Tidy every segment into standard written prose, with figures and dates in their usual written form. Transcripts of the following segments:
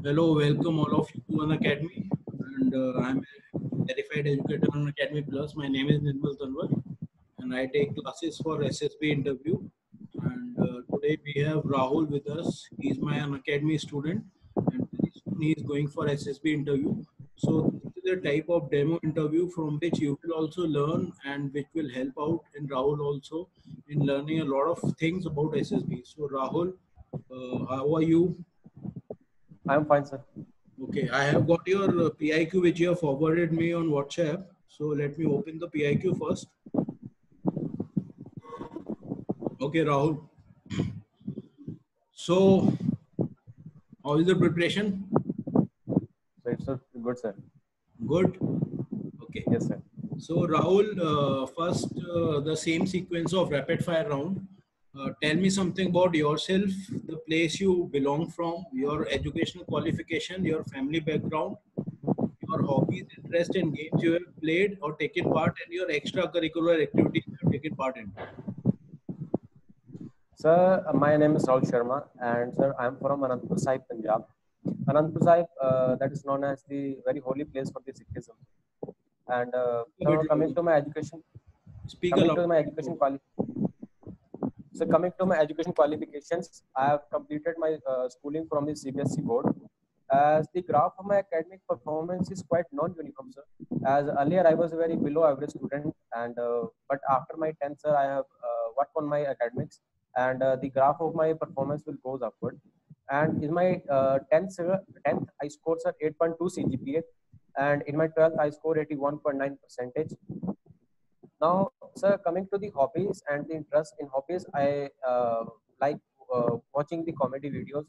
Hello, welcome all of you to An Academy, and I'm a verified educator on Academy Plus. My name is Nirmal Tanwar, and I take classes for SSB interview. And today we have Rahul with us. He's my An Academy student, and very soon he is going for SSB interview. So this is a type of demo interview from which you will also learn, and which will help out in Rahul also in learning a lot of things about SSB. So Rahul, how are you? I'm fine, sir. Okay, I have got your PIQ which you have forwarded me on WhatsApp. So let me open the PIQ first. Okay, Rahul. So, how is the preparation? So it's a good, sir. Good. Okay. Yes, sir. So, Rahul, first the same sequence of rapid fire round. Tell me something about yourself, the place you belong from, your educational qualification, your family background, your hobbies, interest in games you have played or taken part, and your extracurricular activities you have taken part in. Sir, my name is Rahul Sharma, and sir, I'm from Anandpur Sahib, Punjab. Anandpur Sahib, that is known as the very holy place for the Sikhism. And A bit coming louder. to my education, Speak coming aloud. to my education quali, so coming to my education qualifications, I have completed my schooling from the CBSE board. As the graph of my academic performance is quite non-uniform, sir. As earlier I was a very below average student, and but after my 10th, sir, I have worked on my academics, and the graph of my performance will goes upward. And in my 10th, sir, 10th, I scored sir 8.2 CGPA, and in my 12th, I scored 81.9 percentage. Now, sir, coming to the hobbies and the interest in hobbies, I like watching the comedy videos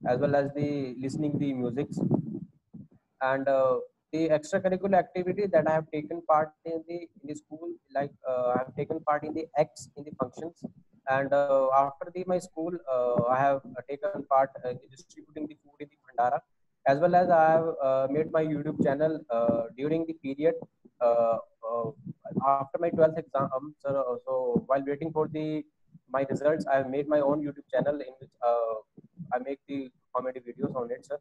as well as the listening the music, and the extracurricular activity that I have taken part in the school, like I have taken part in the X in the functions, and after my school, I have taken part in distributing the food in the Bhandara, as well as I have made my YouTube channel during the period uh, uh, after my 12th exam. So while waiting for the my results, I have made my own YouTube channel in which I make the comedy videos on it, sir,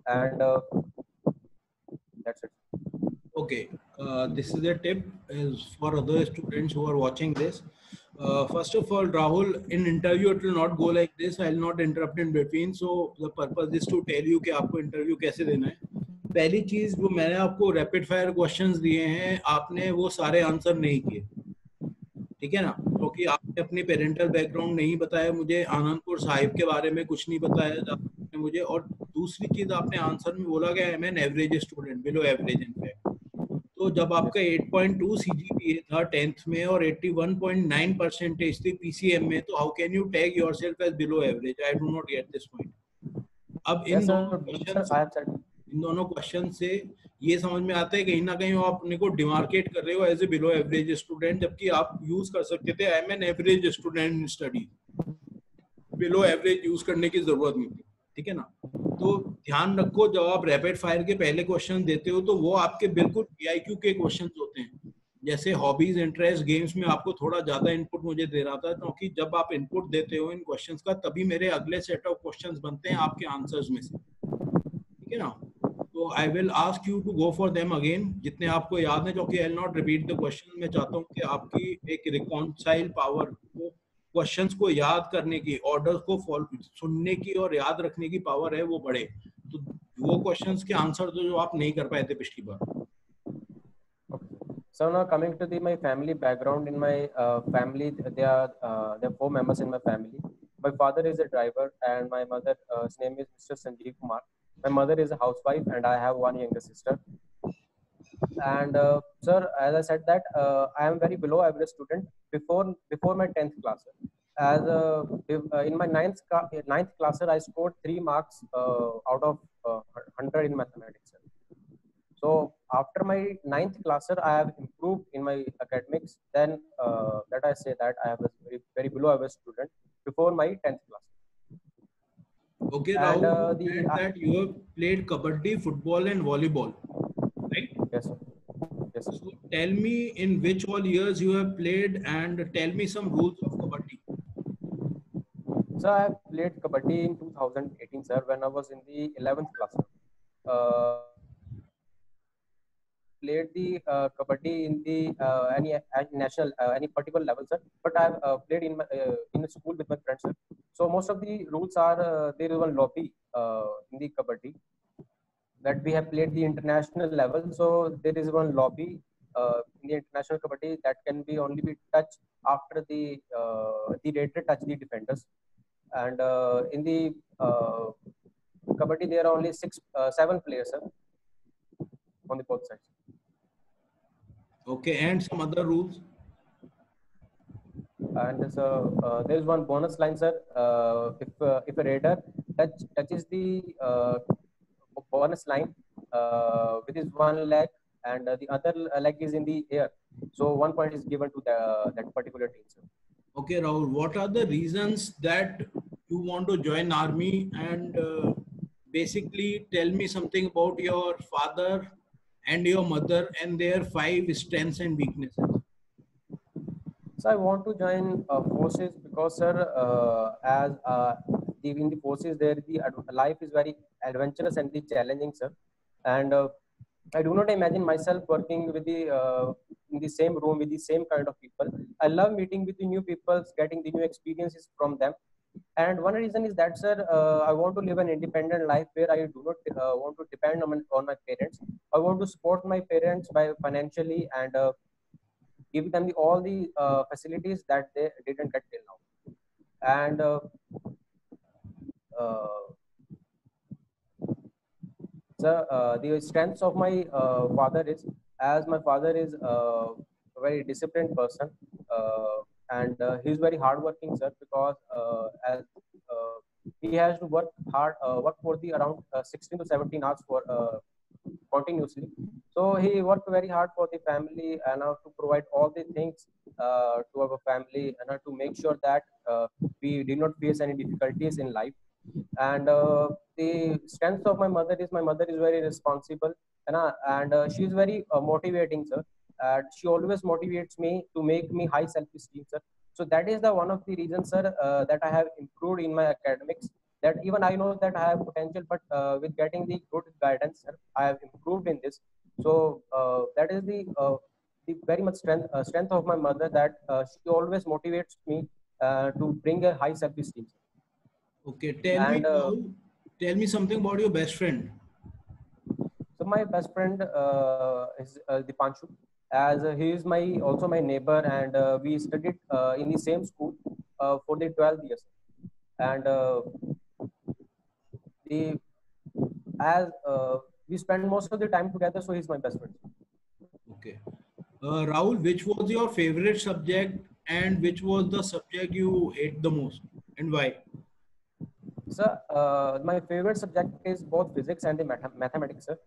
and that's it. Okay, this is a tip is for other students who are watching this. First of all, Rahul, in interview it will not go like this. I will not interrupt in between. So the purpose is to tell you कि आपको interview कैसे देना है. पहली चीज वो मैंने आपको रैपिड फायर क्वेश्चंस दिए हैं, आपने वो सारे आंसर नहीं किए. ठीक है ना, क्योंकि आपने अपनी पेरेंटल बैकग्राउंड नहीं बताया मुझे, आनंदपुर साहिब के बारे में कुछ नहीं बताया आपने मुझे, और दूसरी चीज आपने आंसर में बोला कि आई am an average student, below average in fact. तो जब Yes, आपका 8.2 सीजीपीए था 10th में और 81.9 परसेंटेज थी पीसीएम में, तो how can you tag yourself as below average? I do not get this point. अब yes, sir. Sir, I have said. इन दोनों क्वेश्चन से ये समझ में आता है कहीं ना कहीं आप अपने को डिमार्केट कर रहे हो as a below average student, जबकि आप यूज कर सकते थे I am an average student in study. Below average use करने की जरूरत नहीं थी. ठीक है ना. तो ध्यान रखो, जब आप रैपिड फायर के पहले क्वेश्चन देते हो तो वो आपके बिल्कुल पीआईक्यू के क्वेश्चन होते हैं. जैसे हॉबीज, इंटरेस्ट, गेम्स में आपको थोड़ा ज्यादा इनपुट मुझे दे रहा था, क्योंकि जब आप इनपुट देते हो इन क्वेश्चंस का, तभी मेरे अगले सेट ऑफ क्वेश्चंस बनते हैं आपके आंसर्स में से. ठीक है ना. तो I will ask you to go for them again, जितने आपको याद है, क्योंकि I will not repeat the question. मैं चाहता हूँ कि आपकी एक रिकॉन्साइल पावर को, क्वेश्चंस को याद करने की, ऑर्डर्स को फॉलो सुनने की और याद रखने की पावर है, वो बढ़े. तो वो क्वेश्चंस के आंसर तो जो आप नहीं कर पाए थे पिछली बार. Okay. So now coming to my family background. In my family, there are four members in my family. My father is a driver, and my mother, his name is Mr. Sanjeev Kumar. My mother is a housewife, and I have one younger sister. And sir, as I said that I am very below average student before my 10th class. As in my ninth class, sir, I scored 3 marks out of 100 in mathematics, sir. So after my ninth class, sir, I have improved in my academics. Then that I say that I have a very below average student before my 10th class. Okay, And Rahul, you the said that you have played kabaddi, football, and volleyball, right? yes, sir. Yes, sir. So tell me in which all years you have played, and tell me some rules of kabaddi. So I played kabaddi in 2018, sir, when I was in the 11th class. Uh, played the kabaddi in the any national any particular level, sir. But I've played in a school with my friends, sir. So most of the rules are there is one lobby in the kabaddi that we have played the international level. So there is one lobby in the international kabaddi that can be only be touched after the raider touch the defenders. And in the kabaddi, there are only seven players, sir, on the both sides. Okay, and some other rules. And so there is one bonus line, sir. If a raider touches the bonus line with his one leg and the other leg is in the air, so 1 point is given to that particular team, sir. Okay, Rahul, what are the reasons that you want to join army? And basically tell me something about your father and your mother and their 5 strengths and weaknesses. So I want to join forces because, sir, as in the forces, there the life is very adventurous and the challenging, sir. And I do not imagine myself working with the in the same room with the same kind of people. I love meeting with the new people, getting the new experiences from them. And one reason is that, sir, I want to live an independent life where I do not want to depend on my parents. I want to support my parents by financially and give them all the facilities that they didn't get till now. And uh, the strengths of my father is, as my father is a very disciplined person, and he's very hardworking, sir, because as he has to work for the around 16 to 17 hours for continuously. So he worked very hard for the family and to provide all the things to our family and to make sure that we did not face any difficulties in life. And the strength of my mother is very responsible, and she is very motivating, sir. She always motivates me to make me high self-esteem, sir. So that is the one of the reasons, sir, that I have improved in my academics. That even I know that I have potential, but with getting the good guidance, sir, I have improved in this. So that is the very much strength of my mother, that she always motivates me to bring a high self-esteem. Okay, tell me And now, tell me something about your best friend. so my best friend is Dipanshu, as he is my also my neighbor, and we studied in the same school for the 12 years. And the as we spend most of the time together, so he's my best friend. Okay. Rahul, which was your favorite subject and which was the subject you hate the most and why? So my favorite subject is both physics and the mathematics, sir.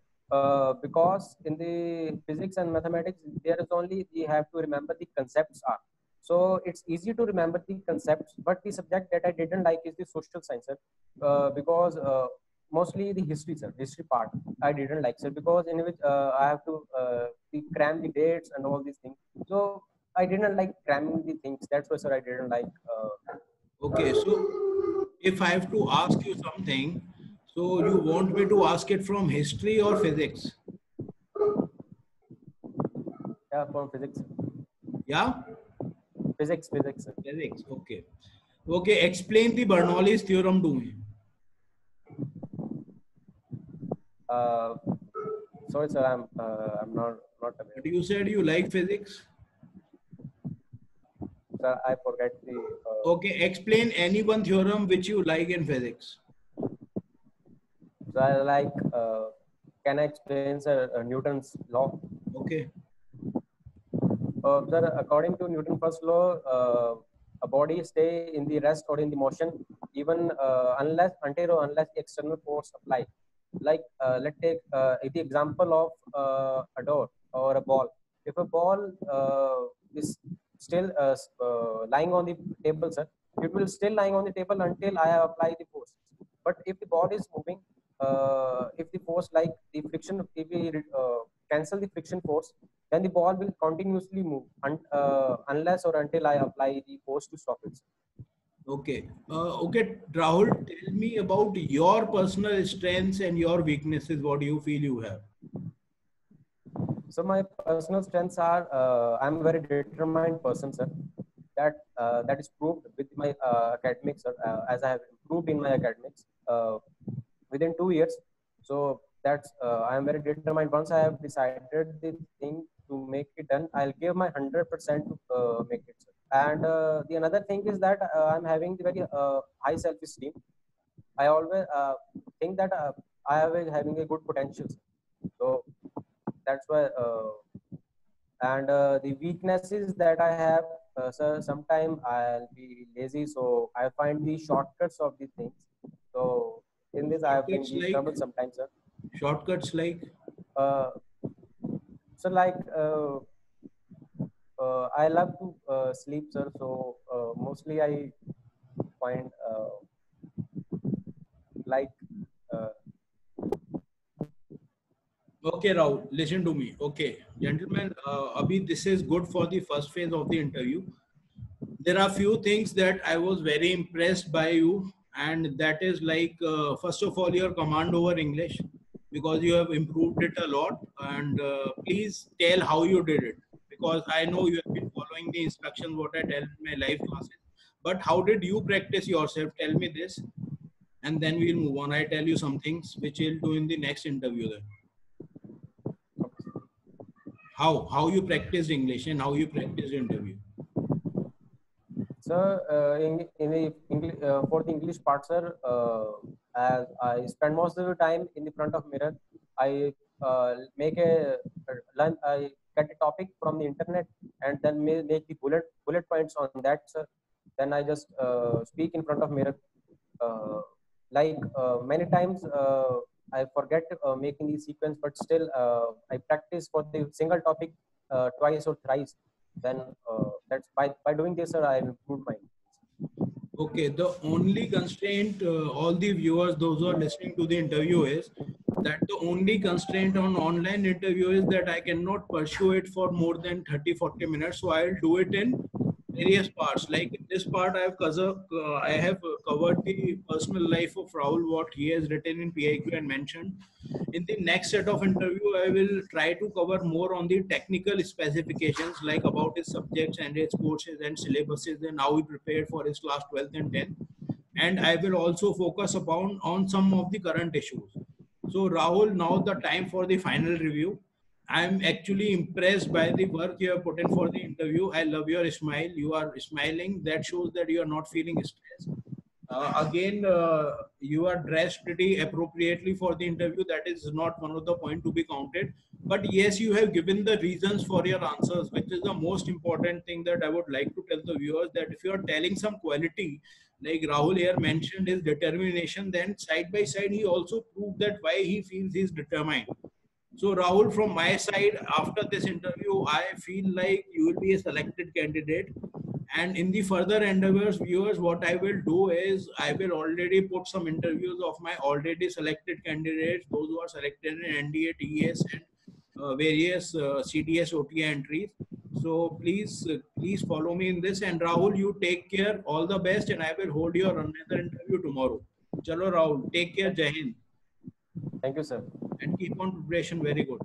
Because in the physics and mathematics, there is only we have to remember the concepts are. So it's easy to remember the concepts, but the subject that I didn't like is the social science, sir. Because mostly the history, sir, history part I didn't like, sir, because in which I have to cram the dates and all these things. So I didn't like cramming the things. That's why, sir, I didn't like. Okay, so if I have to ask you something, so you want me to ask it from history or physics? Yeah, from physics. Yeah? Physics, sir. Physics, okay. Okay, explain the Bernoulli's theorem to me. Uh, sorry, sir, I'm not aware. But you said you like physics. Sir, I forget the. Okay, explain any one theorem which you like in physics. So I like. Can I explain, sir, Newton's law? Okay. Sir, according to Newton's first law, a body stay in the rest or in the motion even until or unless external force apply. Like let's take the example of a door or a ball. If a ball is still lying on the table, sir, it will still lying on the table until I apply the force. But if the ball is moving, if the force like the friction, if we cancel the friction force, then the ball will continuously move unless or until I apply the force to stop it. Okay. Okay, Rahul, tell me about your personal strengths and your weaknesses. What do you feel you have? So my personal strengths are I'm a very determined person, sir. That is proved with my academics, sir. As I have improved in my academics within 2 years. So that's I am very determined. Once I have decided the thing to make it done, I'll give my 100% to make it, sir. And the another thing is that I'm having the very high self-esteem. I always think that I am having a good potential, sir. So that's why. And the weaknesses that I have, so sometimes I'll be lazy, so I find the shortcuts of the things. So in this, I have been Shortcuts the like, trouble sometimes, sir. shortcuts like, Uh, so like I love to sleep, sir. So mostly I find like uh, okay, Rahul, listen to me. Okay, gentlemen, Abhi, this is good for the first phase of the interview. There are few things that I was very impressed by you, and that is like, first of all, your command over English, because you have improved it a lot. And please tell how you did it, because I know you have been following the instructions what I tell in my live classes. But how did you practice yourself? Tell me this, and then we'll move on. I tell you some things which we'll do in the next interview. Then how you practiced English and how you practiced interview. so in the English for the English part, sir, as I spend most of the time in the front of mirror, I make a learn. I get a topic from the internet and then make the bullet points on that, sir. Then I just speak in front of mirror. Uh, Many times I forget making the sequence, but still I practice for the single topic twice or thrice. Then that's by doing this, sir, I improved my. Okay, the only constraint, all the viewers, those who are listening to the interview, is that the only constraint on online interview is that I cannot pursue it for more than 30-40 minutes. So I'll do it in various parts. Like in this part, I have covered the personal life of Rahul, what he has written in PIQ and mentioned. In the next set of interview, I will try to cover more on the technical specifications, like about his subjects and his courses and syllabuses and how he prepared for his class 12th and 10th. And I will also focus upon on some of the current issues. So Rahul, now the time for the final review. I'm actually impressed by the work you have put in for the interview. I love your smile. You are smiling. That shows that you are not feeling stressed. Again, you are dressed pretty appropriately for the interview. That is not one of the point to be counted. But yes, you have given the reasons for your answers, which is the most important thing that I would like to tell the viewers, that if you are telling some quality, like Rahul here mentioned his determination, then side by side he also proved that why he feels he is determined. So Rahul, from my side, after this interview, I feel like you will be a selected candidate. And in the further endeavors, viewers, what I will do is I will already put some interviews of my already selected candidates, those who are selected in NDA, TES, and various CDS, OTA entries. So please follow me in this. And Rahul, you take care. All the best, and I will hold your another interview tomorrow. Chalo Rahul, take care. Jai Hind, Thank you, sir. and keep on preparation. Very good.